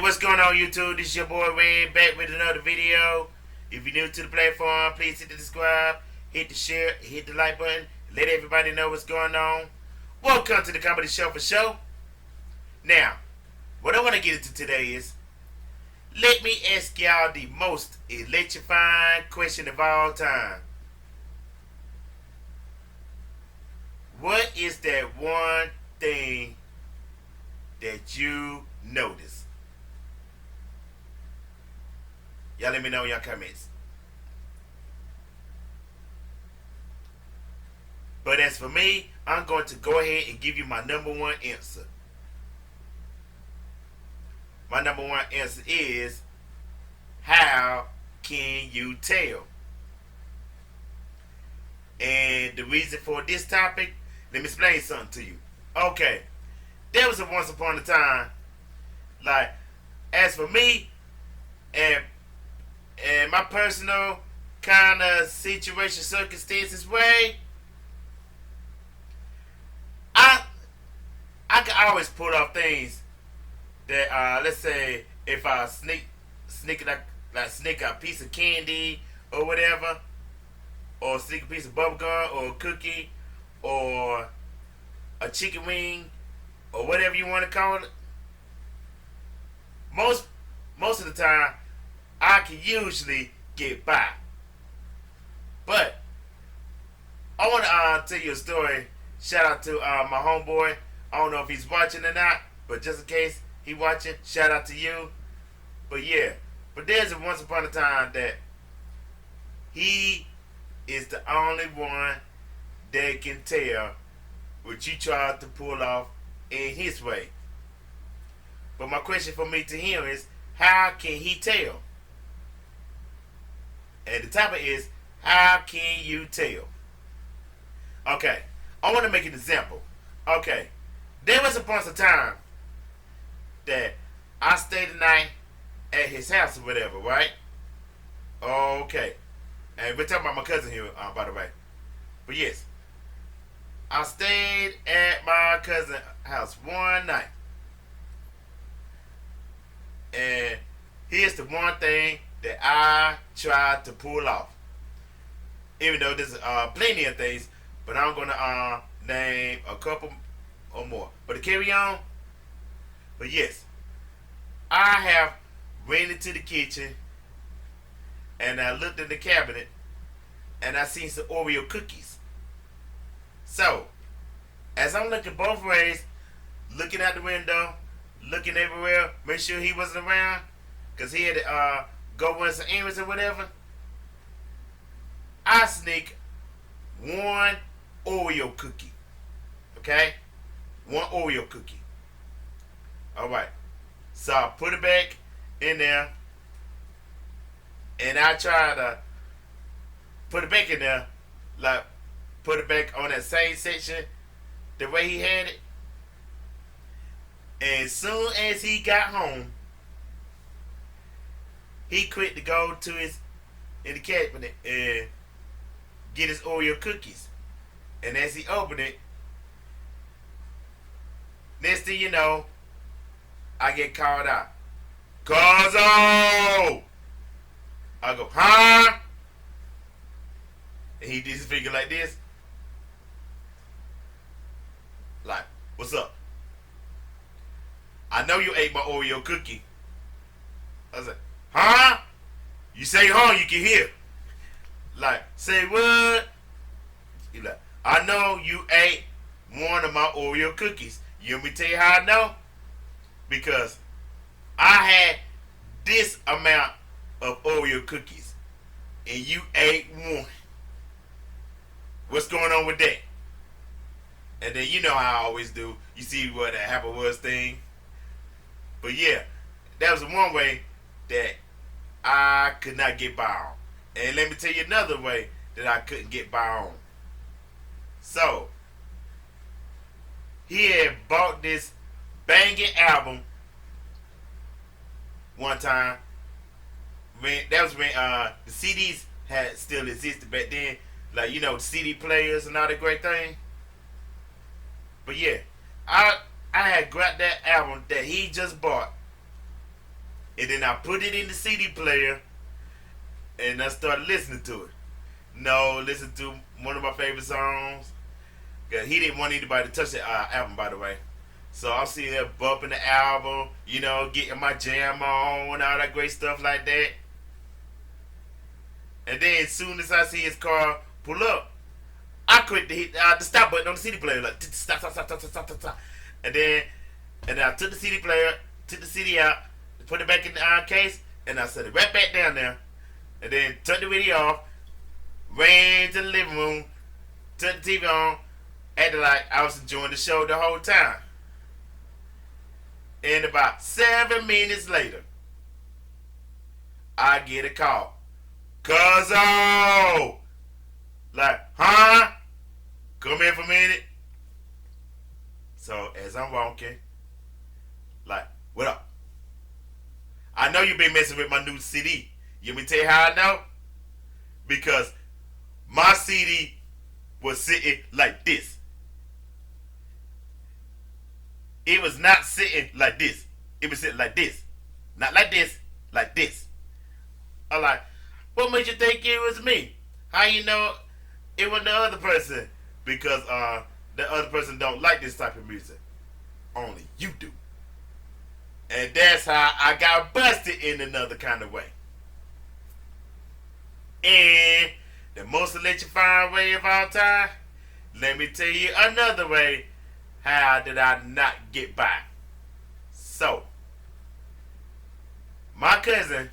What's going on YouTube? This is your boy Ray back with another video. If you're new to the platform, please hit the subscribe, hit the share, hit the like button, let everybody know what's going on. Welcome to the Comedy Show for Show. Now, what I want to get into today is, let me ask y'all the most electrifying question of all time. What is that one thing that you notice? Y'all let me know in your comments. But as for me, I'm going to go ahead and give you my number one answer. My number one answer is, how can you tell? And the reason for this topic, let me explain something to you. Okay, there was a once upon a time, like, as for me, and my personal kind of situation, circumstances way, I can always pull off things that let's say if I sneak a piece of candy or whatever, or sneak a piece of bubble gum or a cookie or a chicken wing or whatever you want to call it. Most of the time I can usually get by. But I want to tell you a story. Shout out to my homeboy. I don't know if he's watching or not, but just in case he watching, shout out to you. But yeah, but there's a once upon a time that he is the only one that can tell what you tried to pull off in his way. But my question for me to him is, how can he tell? And the topic is, how can you tell? Okay, I want to make an example. Okay, there was once a time that I stayed the night at his house or whatever, right? Okay, and we're talking about my cousin here, by the way. But yes, I stayed at my cousin's house one night. And here's the one thing that I tried to pull off. Even though there's plenty of things, but I'm going to name a couple or more. But to carry on, but yes, I have went into the kitchen and I looked in the cabinet and I seen some Oreo cookies. So, as I'm looking both ways, looking out the window, looking everywhere, make sure he wasn't around, because he had to go run some errands or whatever, I sneak one Oreo cookie. Okay? One Oreo cookie. Alright. So I put it back in there, and I try to put it back in there, like put it back on that same section the way he had it. And as soon as he got home, he quit to go to his in the cabinet and get his Oreo cookies. And as he opened it, next thing you know, I get called out. Cuzzo! I go, huh? And he did his finger like this. Like, what's up? I know you ate my Oreo cookie. I was like, huh? You say huh, you can hear. Like, say what? He like, I know you ate one of my Oreo cookies. You want me to tell you how I know? Because I had this amount of Oreo cookies and you ate one. What's going on with that? And then you know how I always do. You see what that happened was thing. But yeah, that was the one way that I could not get by on. And let me tell you another way that I couldn't get by on. So, he had bought this banging album one time. That was when the CDs had still existed back then. Like, you know, CD players and all that great thing. But yeah, I had grabbed that album that he just bought And then I put it in the CD player and I started listening to it. No, listen to one of my favorite songs. Cause he didn't want anybody to touch the album, by the way. So I'm sitting there bumping the album, getting my jam on, all that great stuff like that. And then as soon as I see his car pull up, I clicked the stop button on the CD player, like stop, stop, stop, stop, stop, stop, stop. And then I took the CD player, took the CD out, put it back in the case, and I set it right back down there. And then turned the video off, ran to the living room, turned the TV on, acted like I was enjoying the show the whole time. And about 7 minutes later, I get a call. Cuzzo! Like, huh? Come here for a minute. So as I'm walking, like, what up? I know you've been messing with my new CD. You want me to tell you how I know? Because my CD was sitting like this. It was not sitting like this. It was sitting like this. Not like this, like this. I'm like, what made you think it was me? How you know it was the other person? Because the other person don't like this type of music. Only you do. And that's how I got busted in another kind of way. And the most electrifying way of all time, let me tell you another way. How did I not get by? So, my cousin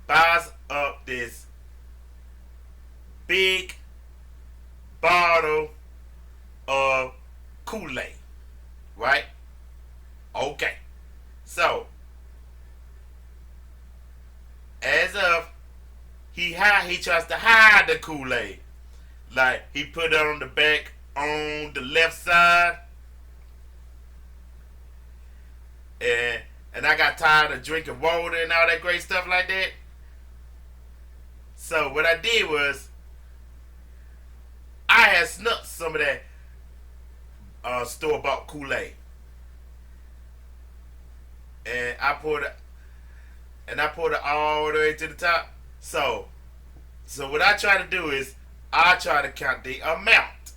buys up this big bottle of Kool-Aid, right? Okay. So, as of he tries to hide the Kool-Aid. Like, he put it on the back on the left side. And I got tired of drinking water and all that great stuff like that. So what I did was I had snuck some of that store-bought Kool-Aid. And I poured it all the way to the top. So what I try to do is I try to count the amount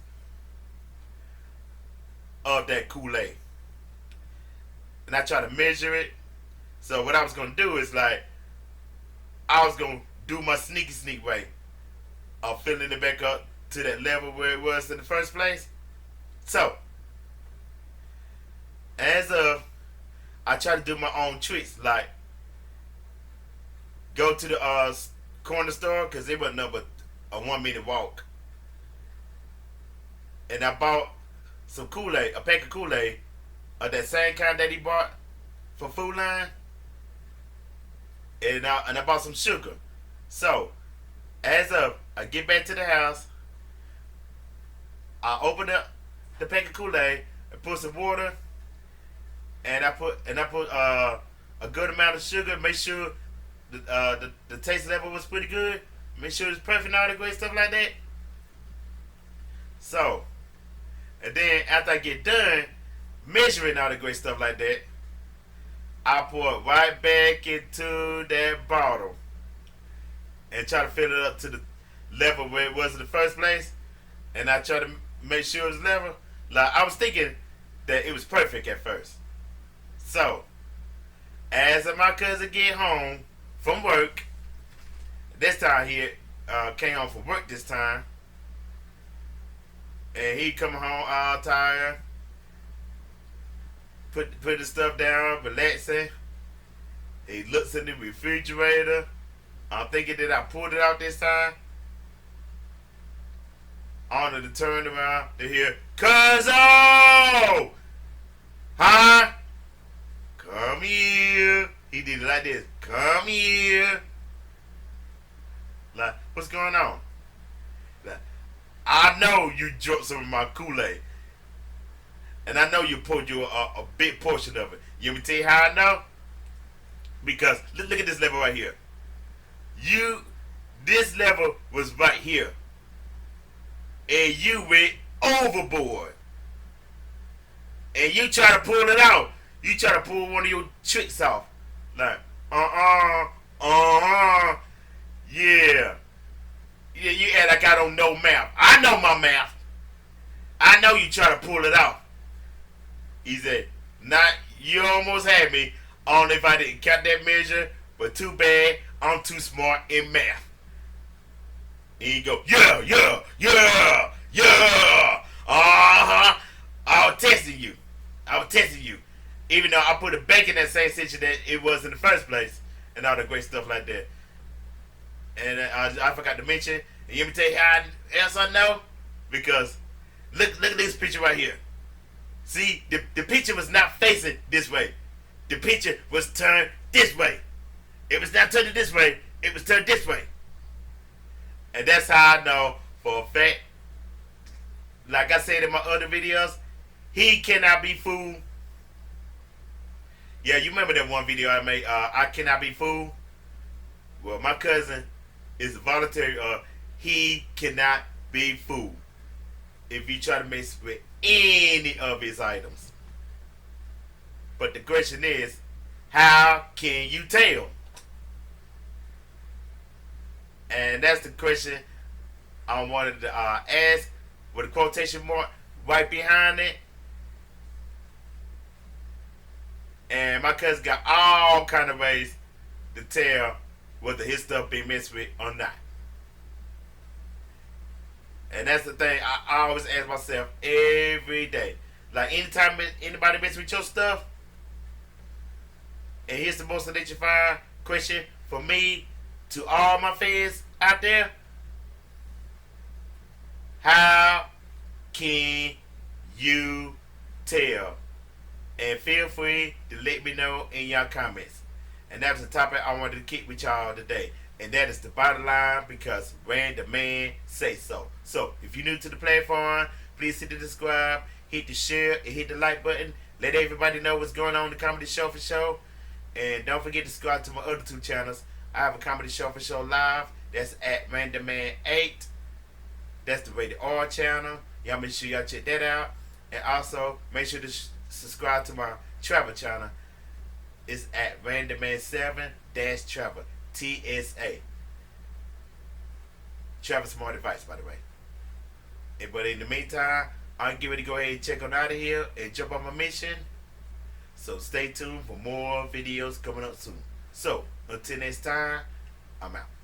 of that Kool-Aid. And I try to measure it. So what I was going to do is like, I was going to do my sneak way of filling it back up to that level where it was in the first place. So, as of, I try to do my own tricks, like go to the corner store, because it wasn't nothing but a 1 minute walk. And I bought some Kool-Aid, a pack of Kool-Aid, of that same kind that he bought for Food Line. And I bought some sugar. So, as of I get back to the house, I open up the pack of Kool-Aid and put some water, and I put a good amount of sugar. Make sure the taste level was pretty good. Make sure it's perfect and all that great stuff like that. So, and then after I get done measuring all the great stuff like that, I pour it right back into that bottle and try to fill it up to the level where it was in the first place. And I try to make sure it was level. Like, I was thinking that it was perfect at first. So, as my cousin get home from work, this time he came home from work this time, and he come home all tired, put the stuff down, relaxing. He looks in the refrigerator. I'm thinking that I pulled it out this time. On to turn around to hear, "Cuzzo! Huh? Come here." He did it like this. "Come here." Like, what's going on? Like, I know you drunk some of my Kool-Aid. And I know you poured you a big portion of it. You want me to tell you how I know? Because look at this level right here. This level was right here. And you went overboard. And you try to pull it out. You try to pull one of your tricks off. Like, uh-uh, uh-huh, yeah. Yeah, you act like I don't know math. I know my math. I know you trying to pull it off. He said, not, you almost had me. Only if I didn't count that measure, but too bad, I'm too smart in math. And he go, yeah, yeah, yeah, yeah. Uh-huh. I was testing you. I was testing you. Even though I put it back in that same situation that it was in the first place. And all the great stuff like that. And I forgot to mention, and let me tell you how else I know. Because look at this picture right here. See, the picture was not facing this way. The picture was turned this way. It was not turned this way. It was turned this way. And that's how I know for a fact, like I said in my other videos, he cannot be fooled. Yeah, you remember that one video I made, I cannot be fooled? Well, my cousin is voluntary, he cannot be fooled if you try to mess with any of his items. But the question is, how can you tell? And that's the question I wanted to ask with a quotation mark right behind it. And my cousin got all kind of ways to tell whether his stuff being messed with or not. And that's the thing I always ask myself every day. Like anytime anybody mess with your stuff, and here's the most that you find question for me to all my fans out there. How can you tell? And feel free to let me know in your comments. And that's the topic I wanted to keep with y'all today. And that is the bottom line because Random Man say so. So if you're new to the platform, please hit the subscribe, hit the share, and hit the like button. Let everybody know what's going on in the Comedy Show for Show. And don't forget to subscribe to my other two channels. I have a Comedy Show for Show Live. That's at Random Man 8. That's the Rated R channel. Y'all make sure y'all check that out. And also make sure to subscribe to my travel channel. It's at Random Man 7-Travel. TSA. Travel Smart Advice, by the way. But in the meantime, I'm getting ready to go ahead and check on out of here and jump on my mission. So stay tuned for more videos coming up soon. So until next time, I'm out.